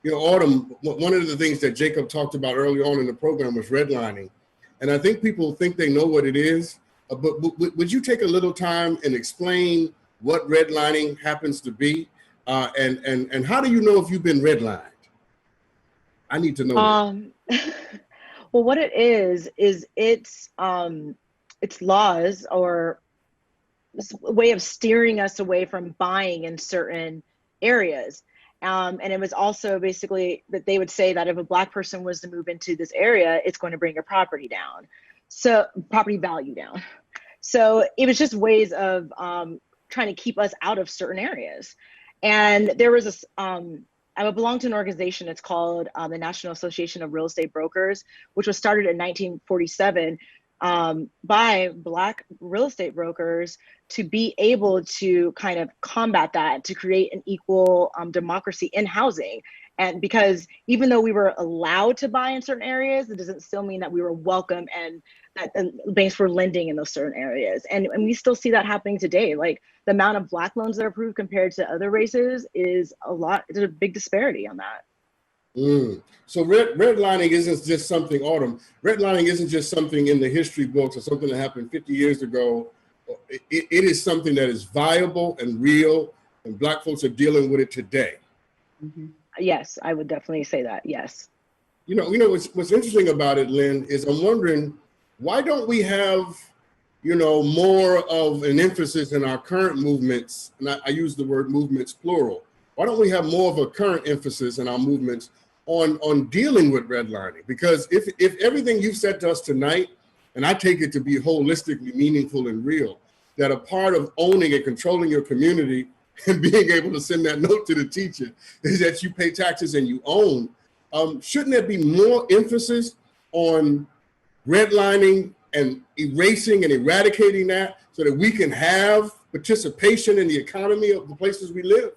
You know, Autumn, one of the things that Jacob talked about early on in the program was redlining. And I think people think they know what it is, but would you take a little time and explain what redlining happens to be? And how do you know if you've been redlined? I need to know that. Well, what it is it's laws or a way of steering us away from buying in certain areas. And it was also basically that they would say that if a Black person was to move into this area, it's going to bring your property down. So property value down. So it was just ways of trying to keep us out of certain areas. And there was this, I belong to an organization, it's called the National Association of Real Estate Brokers, which was started in 1947 by Black real estate brokers to be able to kind of combat that, to create an equal democracy in housing. And because even though we were allowed to buy in certain areas, it doesn't still mean that we were welcome and that banks were lending in those certain areas. And we still see that happening today. Like the amount of Black loans that are approved compared to other races is a lot, there's a big disparity on that. So redlining isn't just something, Autumn, redlining isn't just something in the history books or something that happened 50 years ago. It is something that is viable and real, and Black folks are dealing with it today. Mm-hmm. Yes, I would definitely say that, yes. You know, what's interesting about it, Lynn, is I'm wondering, why don't we have, you know, more of an emphasis in our current movements, and I use the word movements plural, why don't we have more of a current emphasis in our movements on dealing with redlining? Because if everything you've said to us tonight, and I take it to be holistically meaningful and real, that a part of owning and controlling your community and being able to send that note to the teacher is that you pay taxes and you own, shouldn't there be more emphasis on redlining and erasing and eradicating that so that we can have participation in the economy of the places we live?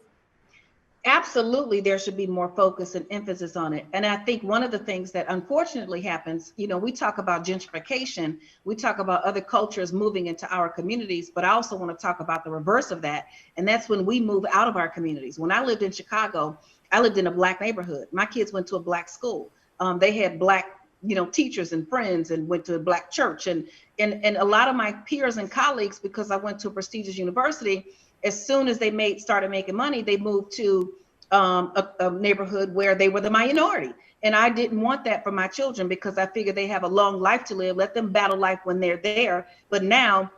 Absolutely, there should be more focus and emphasis on it. And I think one of the things that unfortunately happens, you know, we talk about gentrification, we talk about other cultures moving into our communities, but I also want to talk about the reverse of that. And that's when we move out of our communities. When I lived in Chicago, I lived in a Black neighborhood. My kids went to a Black school. They had Black, you know, teachers and friends, and went to a Black church. And a lot of my peers and colleagues, because I went to a prestigious university, as soon as they started making money, they moved to a neighborhood where they were the minority. And I didn't want that for my children, because I figured they have a long life to live. Let them battle life when they're there. But now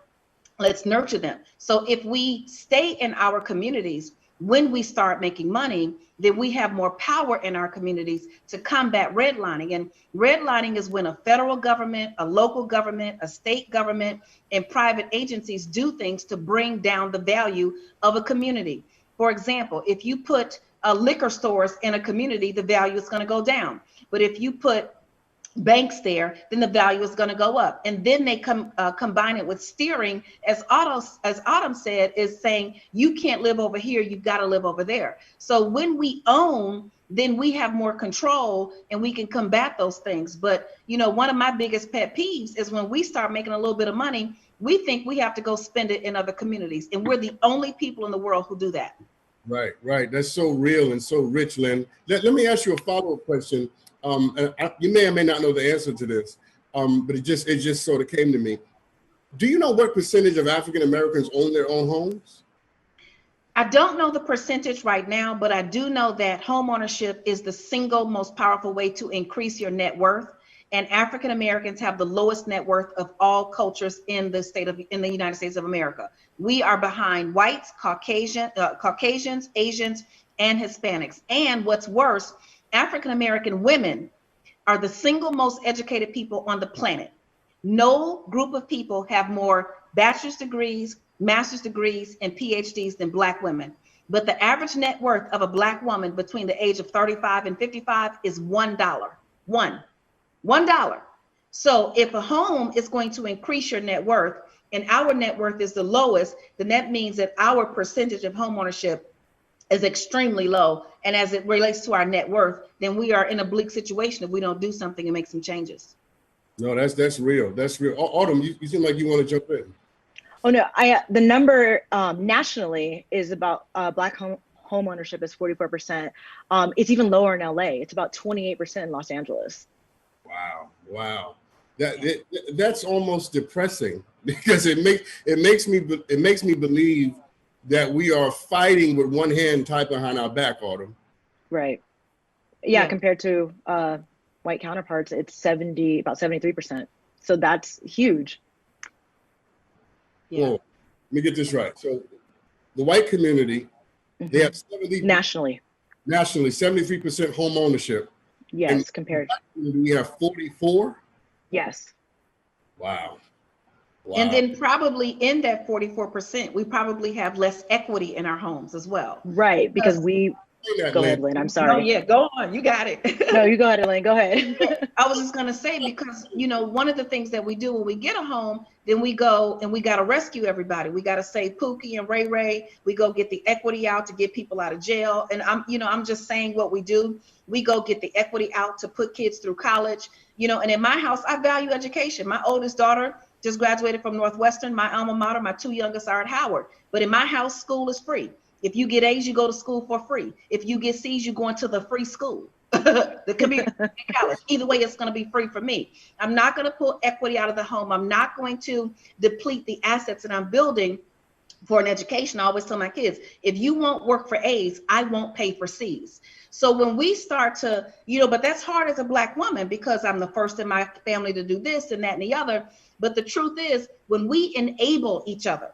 let's nurture them. So if we stay in our communities, when we start making money, then we have more power in our communities to combat redlining. And redlining is when a federal government, a local government, a state government, and private agencies do things to bring down the value of a community. For example, if you put liquor stores in a community, the value is going to go down. But if you put banks there, then the value is going to go up. And then they combine it with steering, as Autumn said, is saying, you can't live over here, you've got to live over there. So when we own, then we have more control and we can combat those things. But, you know, one of my biggest pet peeves is when we start making a little bit of money, we think we have to go spend it in other communities. And we're the only people in the world who do that. Right. That's so real and so rich, Lynn. Let me ask you a follow-up question. You may or may not know the answer to this, but it just sort of came to me. Do you know what percentage of African Americans own their own homes? I don't know the percentage right now, but I do know that homeownership is the single most powerful way to increase your net worth. And African Americans have the lowest net worth of all cultures in the United States of America. We are behind whites, Caucasians, Asians, and Hispanics. And what's worse, African American women are the single most educated people on the planet. No group of people have more bachelor's degrees, master's degrees, and PhDs than Black women. But the average net worth of a Black woman between the age of 35 and 55 is $1. $1. So if a home is going to increase your net worth, and our net worth is the lowest, then that means that our percentage of homeownership is extremely low. And as it relates to our net worth, then we are in a bleak situation if we don't do something and make some changes. No, that's real. That's real. Autumn, you seem like you want to jump in. Oh no, the number nationally is about Black home ownership is 44%. It's even lower in LA. It's about 28% in Los Angeles. Wow. Wow. That's almost depressing because it makes me believe that we are fighting with one hand tied behind our back, Autumn. Right. Yeah. Compared to white counterparts, it's about 73%. So that's huge. Yeah. Whoa. Let me get this right. So the white community, they have 70 nationally 73% home ownership. Yes, and compared. We have 44. Yes. Wow. Wow. And then probably in that 44%, we probably have less equity in our homes as well. Right, because we go ahead, Lynn. I'm sorry. Oh yeah, go on. You got it. No, you go ahead, Lynn. Go ahead. I was just gonna say, because one of the things that we do when we get a home, then we go and we gotta rescue everybody. We gotta save Pookie and Ray Ray. We go get the equity out to get people out of jail. And I'm just saying what we do. We go get the equity out to put kids through college. And in my house, I value education. My oldest daughter just graduated from Northwestern, my alma mater. My two youngest are at Howard. But in my house, school is free. If you get A's, you go to school for free. If you get C's, you go into the free school, the community college. Either way, it's going to be free for me. I'm not going to pull equity out of the home. I'm not going to deplete the assets that I'm building for an education. I always tell my kids, if you won't work for A's, I won't pay for C's. So when we start to, but that's hard as a Black woman because I'm the first in my family to do this and that and the other. But the truth is, when we enable each other,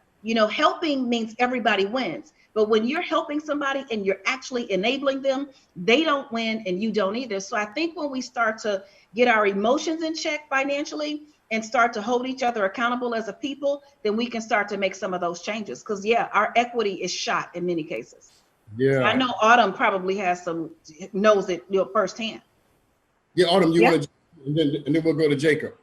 helping means everybody wins. But when you're helping somebody and you're actually enabling them, they don't win and you don't either. So I think when we start to get our emotions in check financially and start to hold each other accountable as a people, then we can start to make some of those changes. Because our equity is shot in many cases. Yeah. So I know Autumn probably knows it firsthand. Yeah, Autumn, you want to, and then we'll go to Jacob.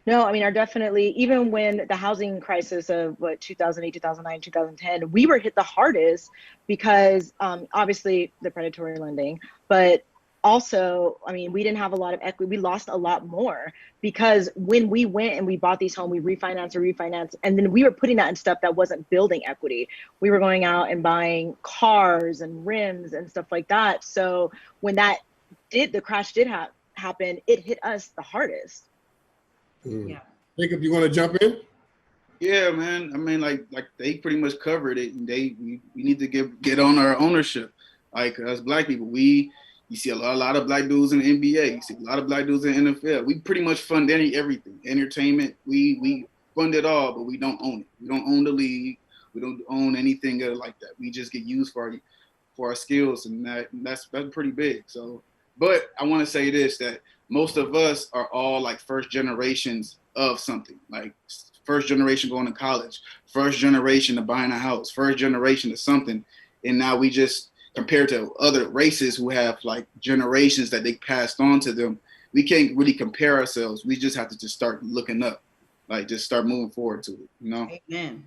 No, definitely, even when the housing crisis of 2008, 2009, 2010, we were hit the hardest because obviously the predatory lending, but also, we didn't have a lot of equity. We lost a lot more because when we went and we bought these homes, we refinanced, and then we were putting that in stuff that wasn't building equity. We were going out and buying cars and rims and stuff like that. So when the crash did happen, it hit us the hardest. Yeah. Jacob, you want to jump in? Yeah, man. Like they pretty much covered it. And we need to get on our ownership. Like us Black people, you see a lot of Black dudes in the NBA. You see a lot of Black dudes in the NFL. We pretty much fund everything. Entertainment, we fund it all, but we don't own it. We don't own the league. We don't own anything like that. We just get used for our skills, and that's pretty big. So, but I want to say this, that most of us are all like first generations of something, like first generation going to college, first generation of buying a house, first generation of something. And now we just, compared to other races who have like generations that they passed on to them, we can't really compare ourselves. We just have to just start looking up, like just start moving forward to it, Amen.